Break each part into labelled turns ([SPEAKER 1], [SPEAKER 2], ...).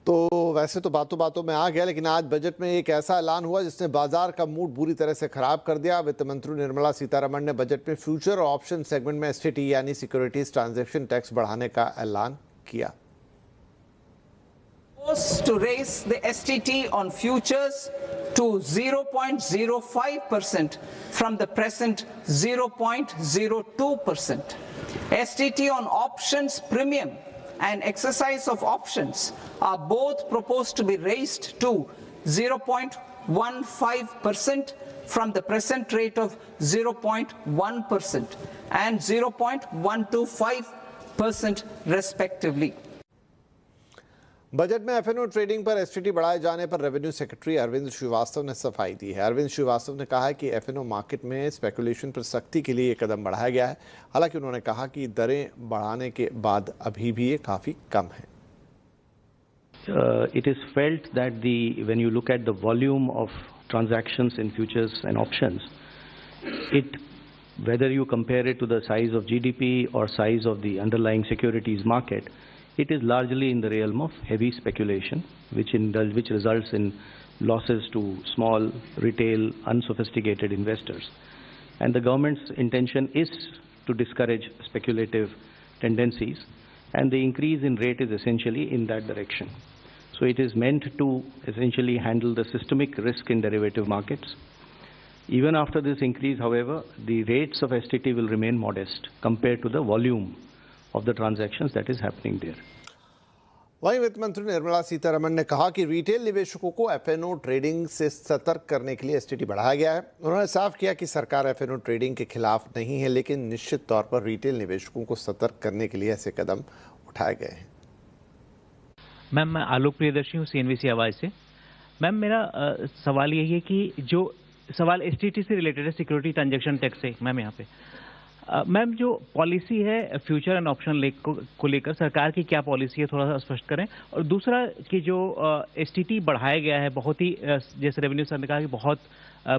[SPEAKER 1] तो वैसे तो बातों बातों में आ गया, लेकिन आज बजट में एक ऐसा ऐलान हुआ जिसने बाजार का मूड बुरी तरह से खराब कर दिया। वित्त मंत्री निर्मला सीतारमण ने बजट में फ्यूचर और ऑप्शन सेगमेंट में एसटीटी यानी सिक्योरिटीज ट्रांजैक्शन टैक्स बढ़ाने का ऐलान किया।
[SPEAKER 2] To raise the STT on futures to 0.05% from the present 0.02%. STT on options premium and exercise of options are both proposed to be raised to 0.15% from the present rate of 0.1% and 0.125% respectively.
[SPEAKER 1] Budget में F&O trading पर STT बढ़ाए जाने पर revenue secretary Arvind Srivastava ने सफाई दी है। अरविंद श्रीवास्तव ने कहा है कि एफएनओ मार्केट में स्पेकुलेशन पर सख्ती के लिए ये कदम बढ़ाया गया है। हालांकि उन्होंने कहा कि दरें बढ़ाने के बाद अभी भी ये काफी कम है।
[SPEAKER 3] It is felt that when you look at the volume of transactions in futures and options, whether you compare it to the size of GDP or size of the underlying securities market, it is largely in the realm of heavy speculation, which results in losses to small, retail, unsophisticated investors. And the government's intention is to discourage speculative tendencies, and the increase in rate is essentially in that direction. So it is meant to essentially handle the systemic risk in derivative markets. Even after this increase, however, the rates of STT will remain modest compared to the volume of the transactions that is happening there.
[SPEAKER 1] वहीं वित्त मंत्री निर्मला सीतारमण ने कहा कि retail निवेशकों को F&O trading से सतर्क करने के लिए एसटीटी बढ़ाया गया है। उन्होंने साफ किया कि सरकार एफएनओ ट्रेडिंग के खिलाफ नहीं है, लेकिन निश्चित तौर पर रिटेल निवेशकों को सतर्क करने के लिए ऐसे कदम उठाए गए हैं।
[SPEAKER 4] मैम, मैं आलोक प्रियदर्शी हूँ, सीएनबीसी आवाज से। मैम, मेरा सवाल यही है कि जो सवाल एसटीटी से रिलेटेड है, सिक्योरिटी ट्रांजैक्शन टैक्स से। मैम, यहाँ पे मैम जो पॉलिसी है फ्यूचर एंड ऑप्शन को लेकर सरकार की क्या पॉलिसी है, थोड़ा सा स्पष्ट करें। और दूसरा कि जो एसटीटी बढ़ाया गया है, बहुत ही जैसे रेवेन्यू सर ने कहा कि बहुत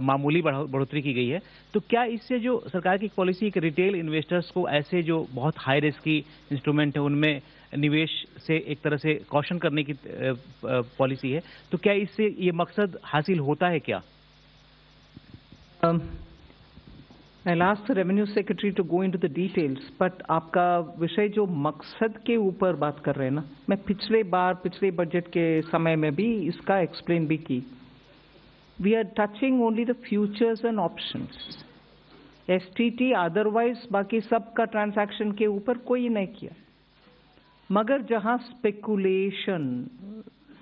[SPEAKER 4] मामूली बढ़ोतरी की गई है, तो क्या इससे जो सरकार की पॉलिसी कि रिटेल इन्वेस्टर्स को ऐसे जो बहुत हाई रिस्क की इंस्ट्रूमेंट है उनमें निवेश से एक तरह से कॉशन करने की पॉलिसी है, तो क्या इससे ये मकसद हासिल होता है क्या?
[SPEAKER 5] I'll ask the Revenue Secretary to go into the details, but आपका विषय जो मकसद के ऊपर बात कर रहे हैं ना, मैं पिछले बजट के समय में भी इसका एक्सप्लेन भी की। We are touching only the futures and options. STT otherwise बाकी सब का ट्रांजैक्शन के ऊपर कोई नहीं किया, मगर जहां स्पेकुलेशन,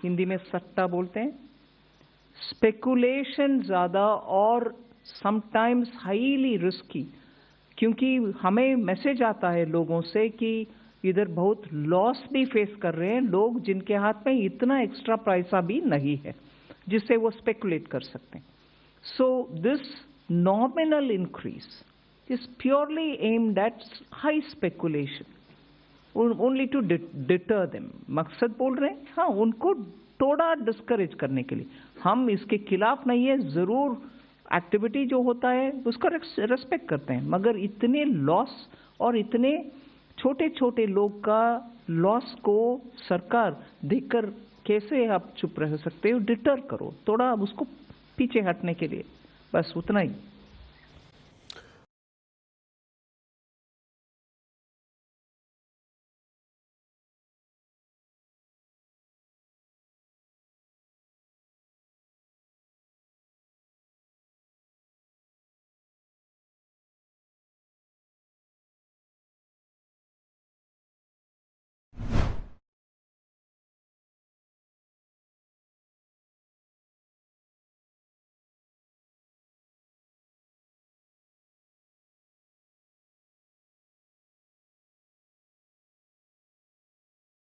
[SPEAKER 5] हिंदी में सट्टा बोलते हैं, स्पेकुलेशन ज्यादा और समटाइम्स हाईली रिस्की, क्योंकि हमें मैसेज आता है लोगों से कि इधर बहुत लॉस भी फेस कर रहे हैं लोग जिनके हाथ में इतना एक्स्ट्रा पैसा भी नहीं है जिससे वो स्पेकुलेट कर सकते हैं। So this nominal increase is purely aimed at high speculation only to deter them. मकसद बोल रहे हैं, हाँ, उनको थोड़ा डिस्करेज करने के लिए। हम इसके खिलाफ नहीं है, जरूर एक्टिविटी जो होता है उसका रेस्पेक्ट करते हैं, मगर इतने लॉस और इतने छोटे छोटे लोग का लॉस को सरकार देखकर कैसे आप चुप रह सकते हो? डिटर करो थोड़ा उसको पीछे हटने के लिए, बस उतना ही।